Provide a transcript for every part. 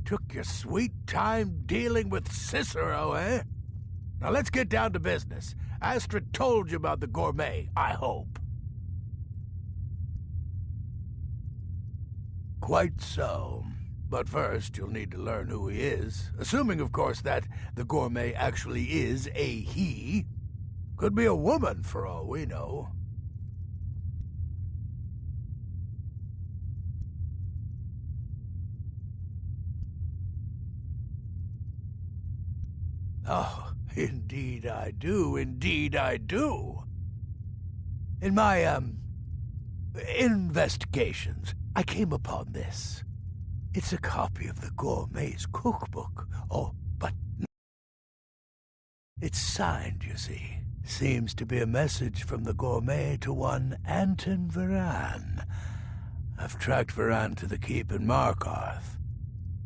Took your sweet time dealing with Cicero, eh? Now let's get down to business. Astrid told you about the gourmet, I hope. Quite so. But first, you'll need to learn who he is. Assuming, of course, that the gourmet actually is a he. Could be a woman, for all we know. Oh, indeed I do, indeed I do. In my, investigations, I came upon this. It's a copy of the gourmet's cookbook. Oh, but it's signed, you see. Seems to be a message from the gourmet to one Anton Varan. I've tracked Varan to the keep in Markarth.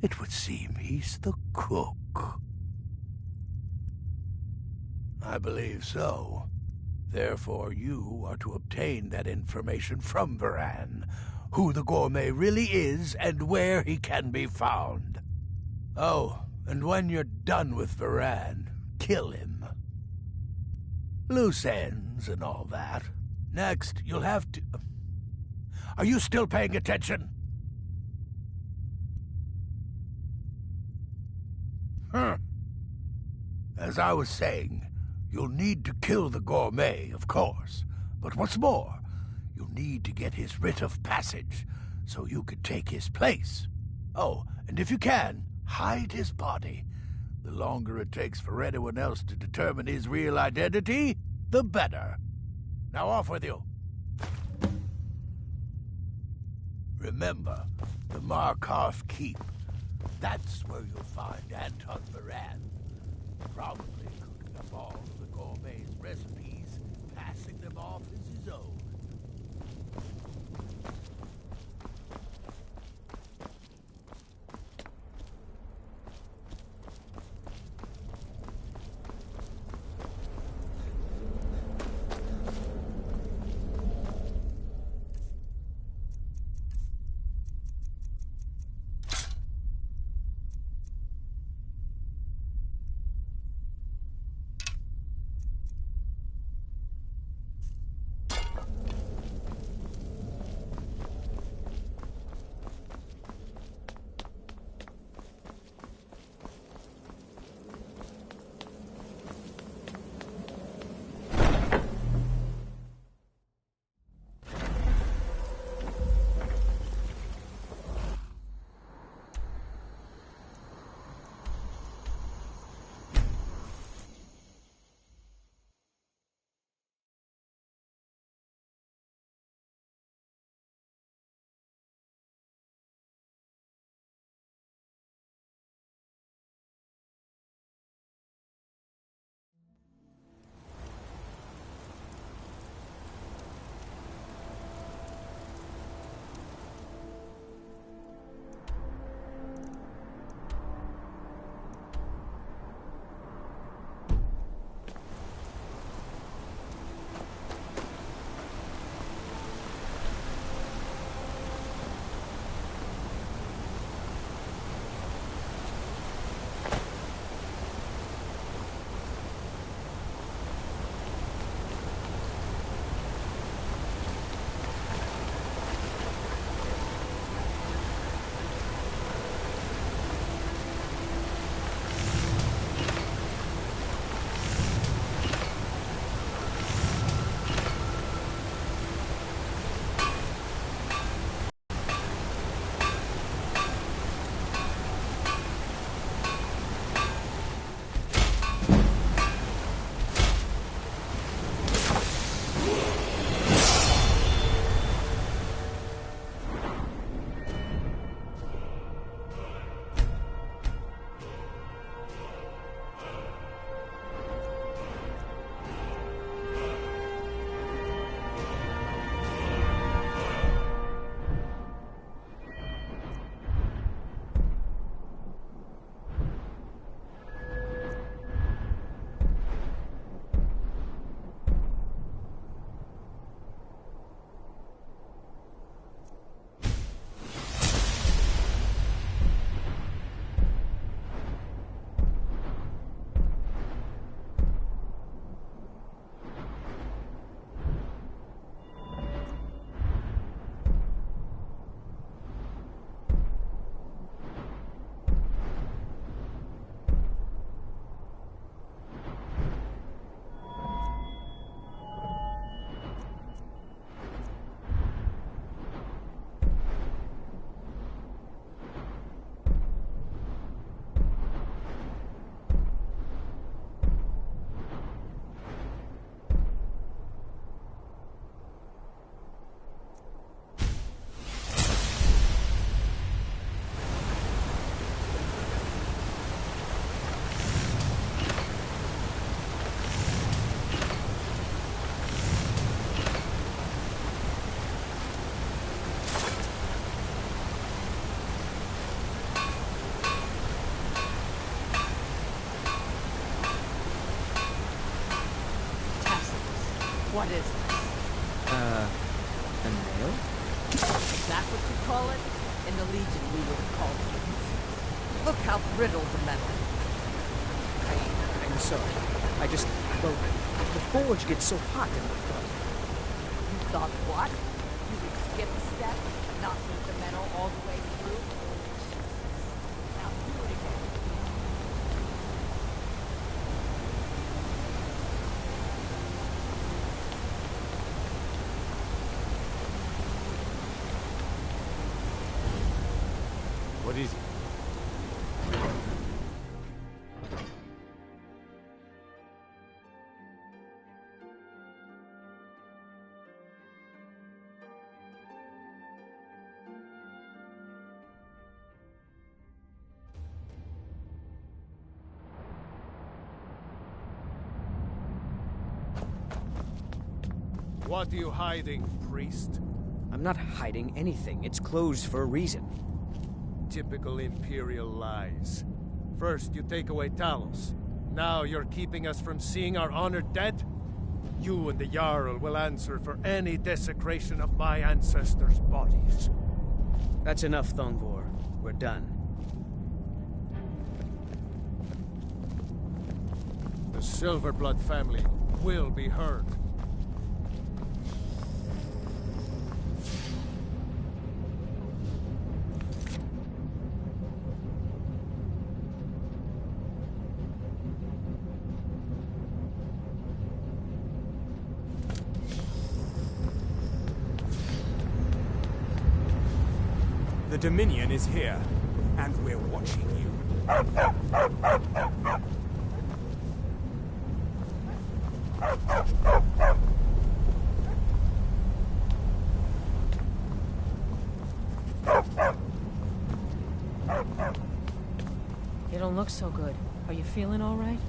It would seem he's the cook. I believe so. Therefore, you are to obtain that information from Varan, who the gourmet really is and where he can be found. Oh, and when you're done with Varan, kill him. Loose ends and all that. Next, you'll have to... Are you still paying attention? As I was saying, you'll need to kill the gourmet, of course. But what's more, you'll need to get his writ of passage, so you can take his place. Oh, and if you can, hide his body. The longer it takes for anyone else to determine his real identity, the better. Now off with you. Remember, the Markarth Keep. That's where you'll find Anton Varan. Probably cooking up all of the gourmet's recipes, passing them off as his own. What is this? A nail? Is that what you call it? In the Legion, we would have called it. Look how brittle the metal is. I'm sorry. Well, the forge gets so hot in the front. You thought what? You would skip a step and not put the metal all the way through? Now do it again. What is it? What are you hiding, priest? I'm not hiding anything. It's closed for a reason. Typical Imperial lies. First, you take away Talos. Now you're keeping us from seeing our honored dead? You and the Jarl will answer for any desecration of my ancestors' bodies. That's enough, Thongvor. We're done. The Silverblood family will be heard. The Dominion is here, and we're watching you. You don't look so good. Are you feeling all right?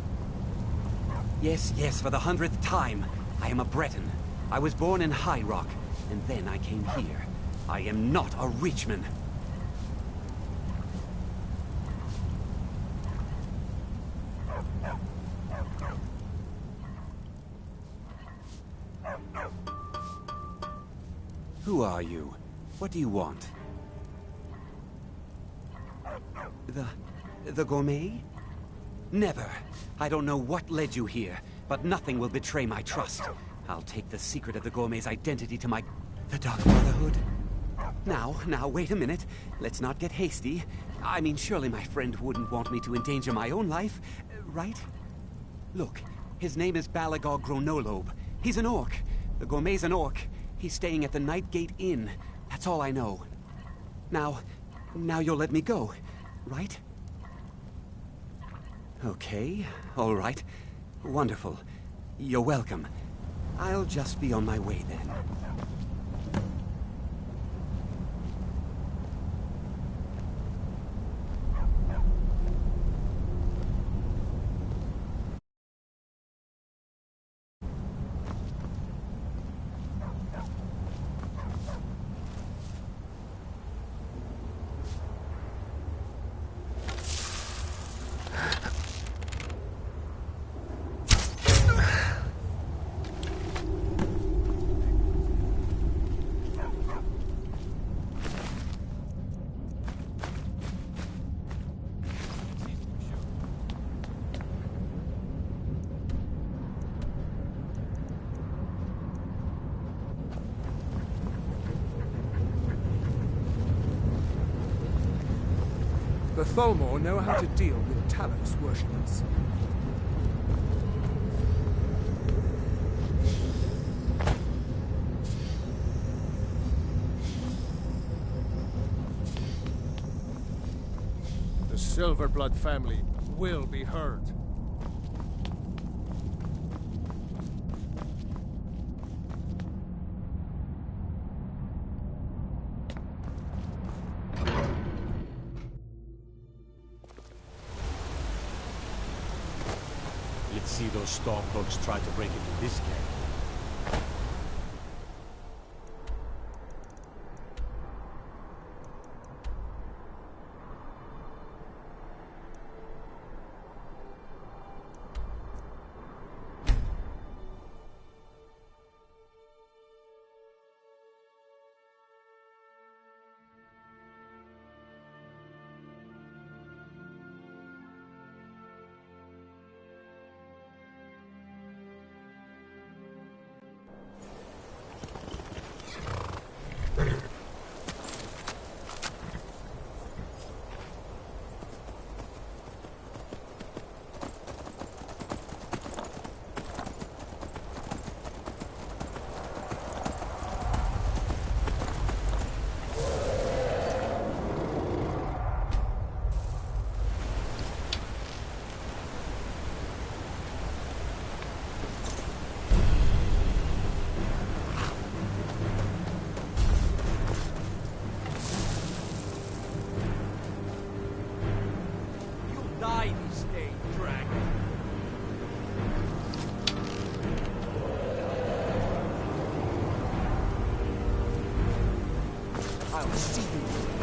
Yes, for the 100th time. I am a Breton. I was born in High Rock, and then I came here. I am not a Richman. Who are you? What do you want? The gourmet? Never. I don't know what led you here, but nothing will betray my trust. I'll take the secret of the gourmet's identity to the Dark Brotherhood? Now, wait a minute. Let's not get hasty. I mean, surely my friend wouldn't want me to endanger my own life, right? Look, his name is Balagog Gronolobe. He's an orc. The gourmet's an orc. He's staying at the Nightgate Inn. That's all I know. Now you'll let me go, right? Okay, all right. Wonderful. You're welcome. I'll just be on my way then. The Tholmor know how to deal with Talos worshippers. The Silverblood family will be heard. Let's see those Stormcloaks try to break into this cave. Die this day, dragon! I'll see you.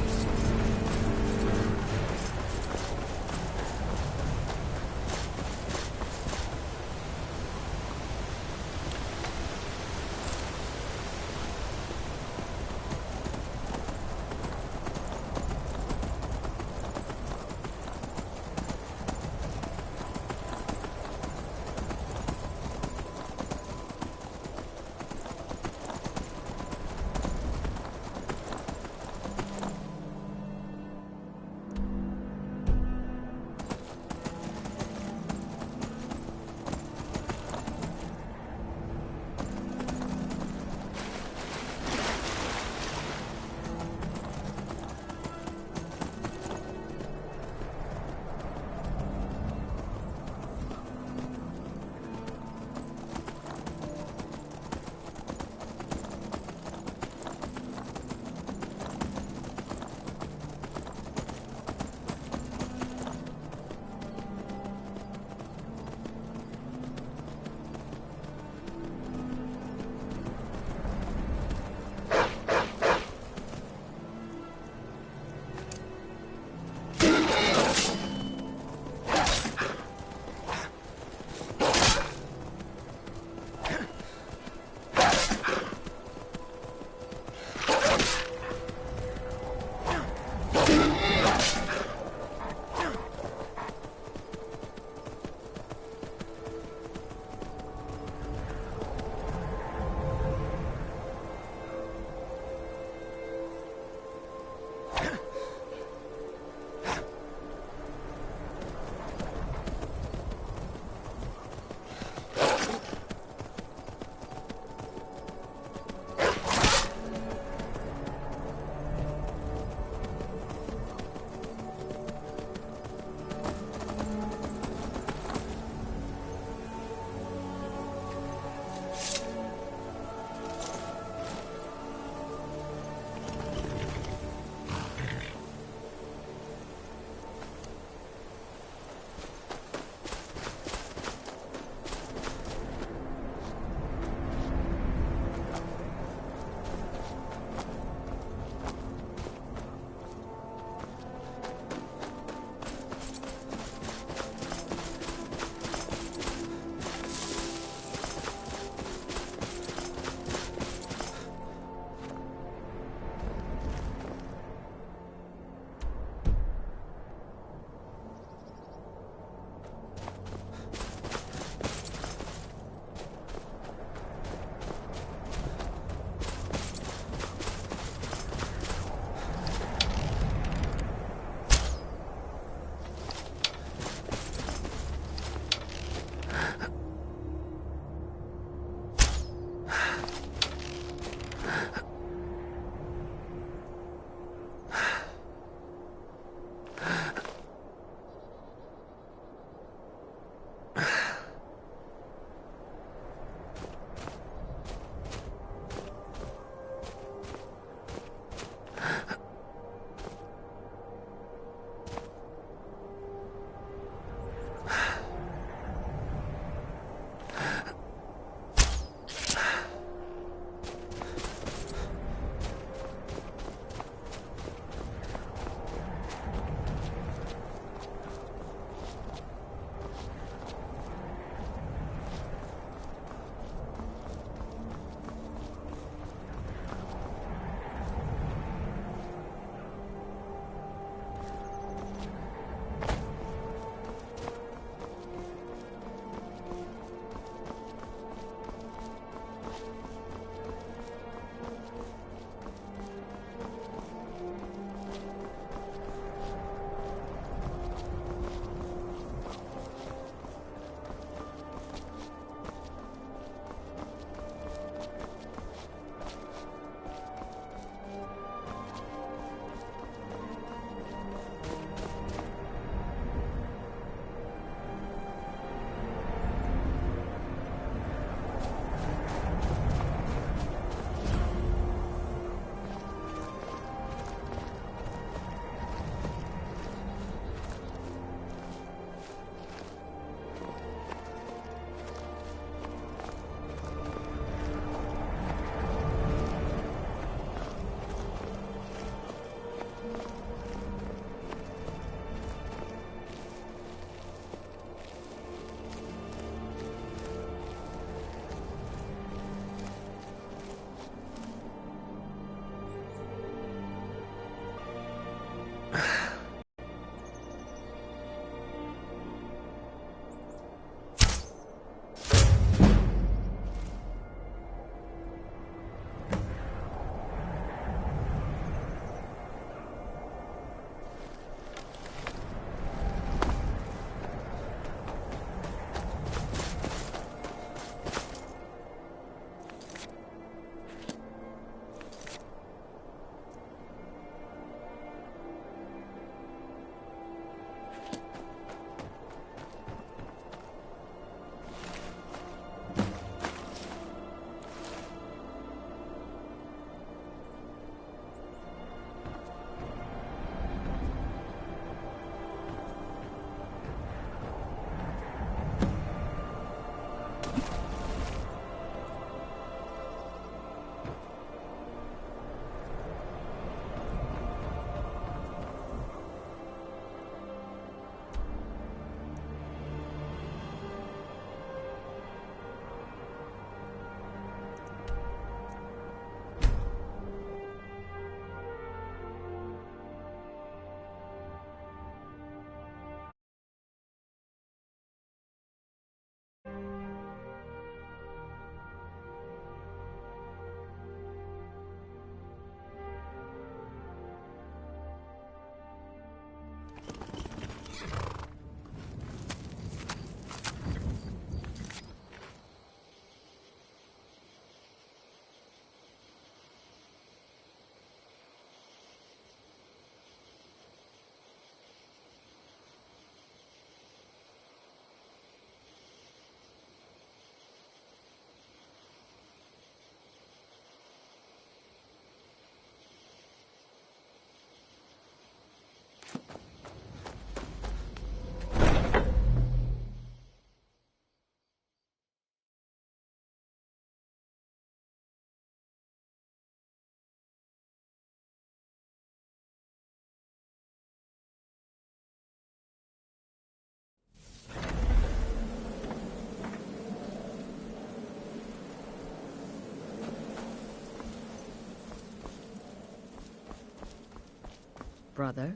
Brother?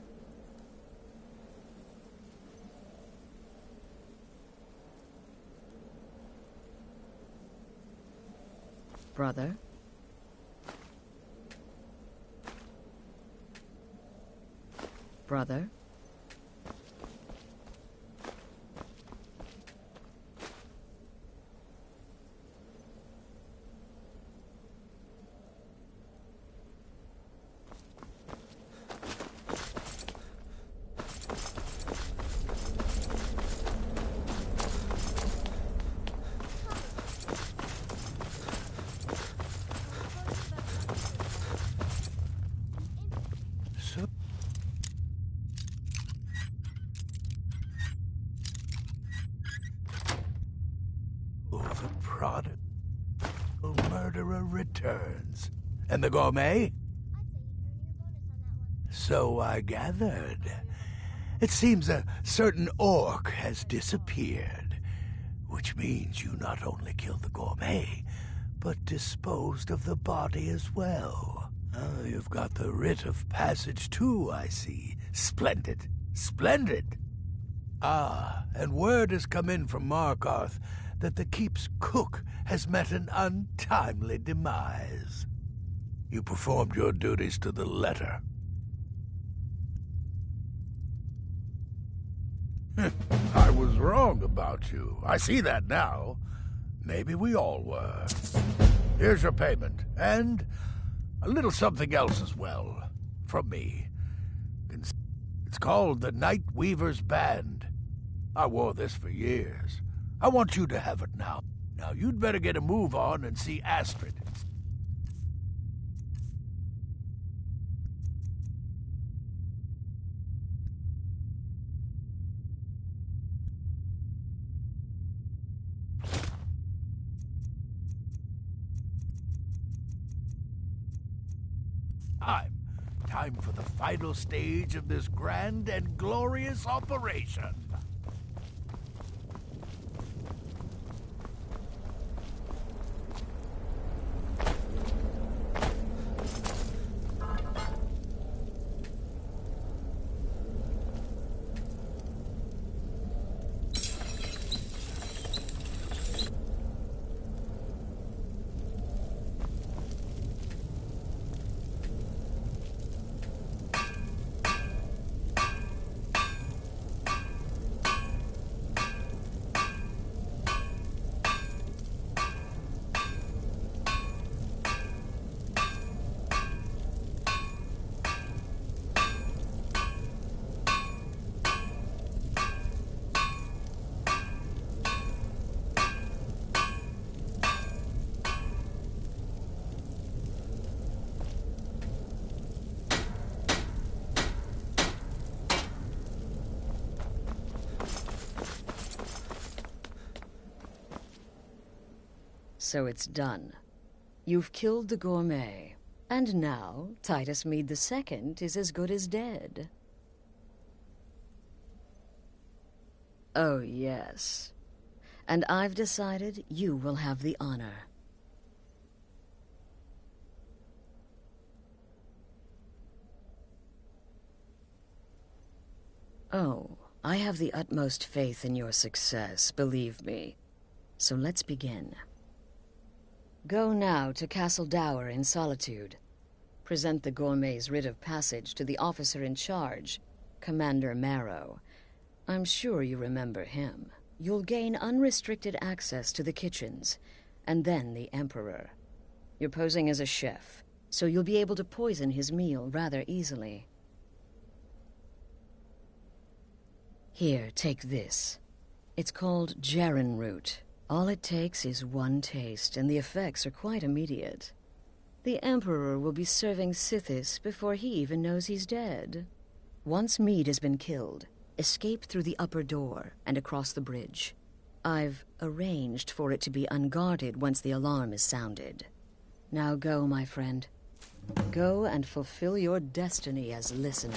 Brother? Brother? So, the prodigal murderer returns. And the gourmet? So I gathered. It seems a certain orc has disappeared, which means you not only killed the gourmet, but disposed of the body as well. Oh, you've got the writ of passage too, I see. Splendid. Splendid! Ah, and word has come in from Markarth that the keep's cook has met an untimely demise. You performed your duties to the letter. I was wrong about you. I see that now. Maybe we all were. Here's your payment, and a little something else as well, from me. It's called the Night Weaver's Band. I wore this for years. I want you to have it now. Now, you'd better get a move on and see Astrid. Time for the final stage of this grand and glorious operation. So it's done. You've killed the gourmet. And now, Titus Mead II is as good as dead. Oh, yes. And I've decided you will have the honor. Oh, I have the utmost faith in your success, believe me. So let's begin. Go now to Castle Dower in Solitude. Present the gourmet's writ of passage to the officer in charge, Commander Marrow. I'm sure you remember him. You'll gain unrestricted access to the kitchens, and then the Emperor. You're posing as a chef, so you'll be able to poison his meal rather easily. Here, take this. It's called Jarren root. All it takes is one taste, and the effects are quite immediate. The Emperor will be serving Sithis before he even knows he's dead. Once Mead has been killed, escape through the upper door and across the bridge. I've arranged for it to be unguarded once the alarm is sounded. Now go, my friend. Go and fulfill your destiny as listener.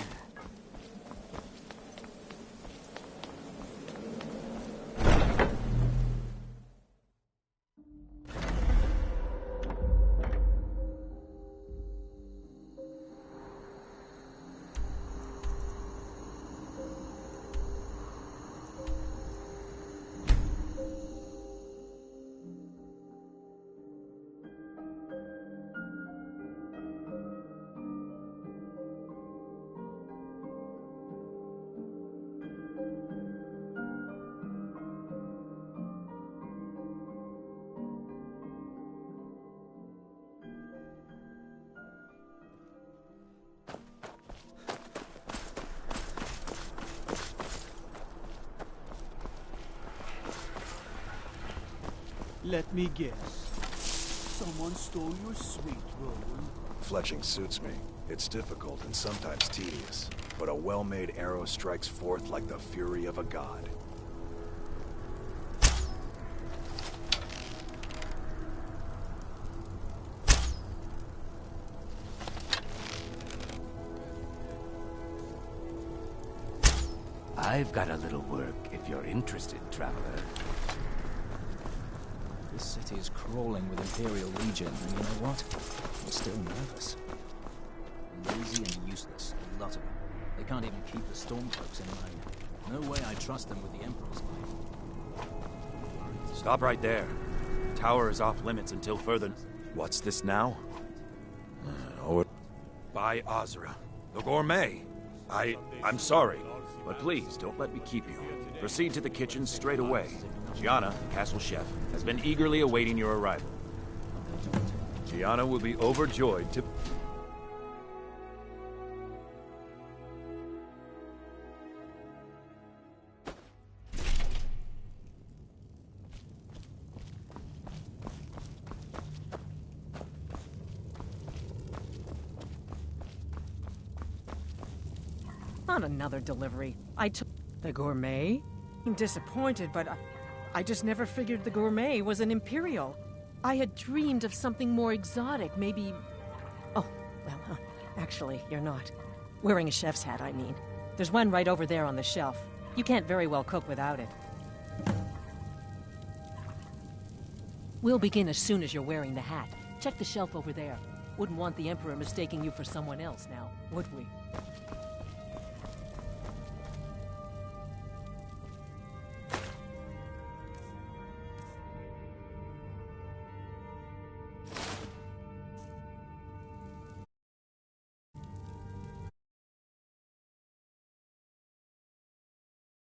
Let me guess. Someone stole your sweet roll. Fletching suits me. It's difficult and sometimes tedious, but a well-made arrow strikes forth like the fury of a god. I've got a little work if you're interested, traveler. This city is crawling with Imperial Legion, and you know what? I'm still nervous. Lazy and useless, a lot of them. They can't even keep the Stormcloaks in line. No way I trust them with the Emperor's life. Stop right there. The tower is off limits until further... What's this now? By Azra. The gourmet. I'm sorry, but please don't let me keep you. Proceed to the kitchen straight away. Gianna, the castle chef, has been eagerly awaiting your arrival. Gianna will be overjoyed to... Not another delivery. I took the gourmet? I'm disappointed, but I just never figured the gourmet was an Imperial. I had dreamed of something more exotic, maybe... Oh, well, actually, you're not. Wearing a chef's hat, I mean. There's one right over there on the shelf. You can't very well cook without it. We'll begin as soon as you're wearing the hat. Check the shelf over there. Wouldn't want the Emperor mistaking you for someone else now, would we?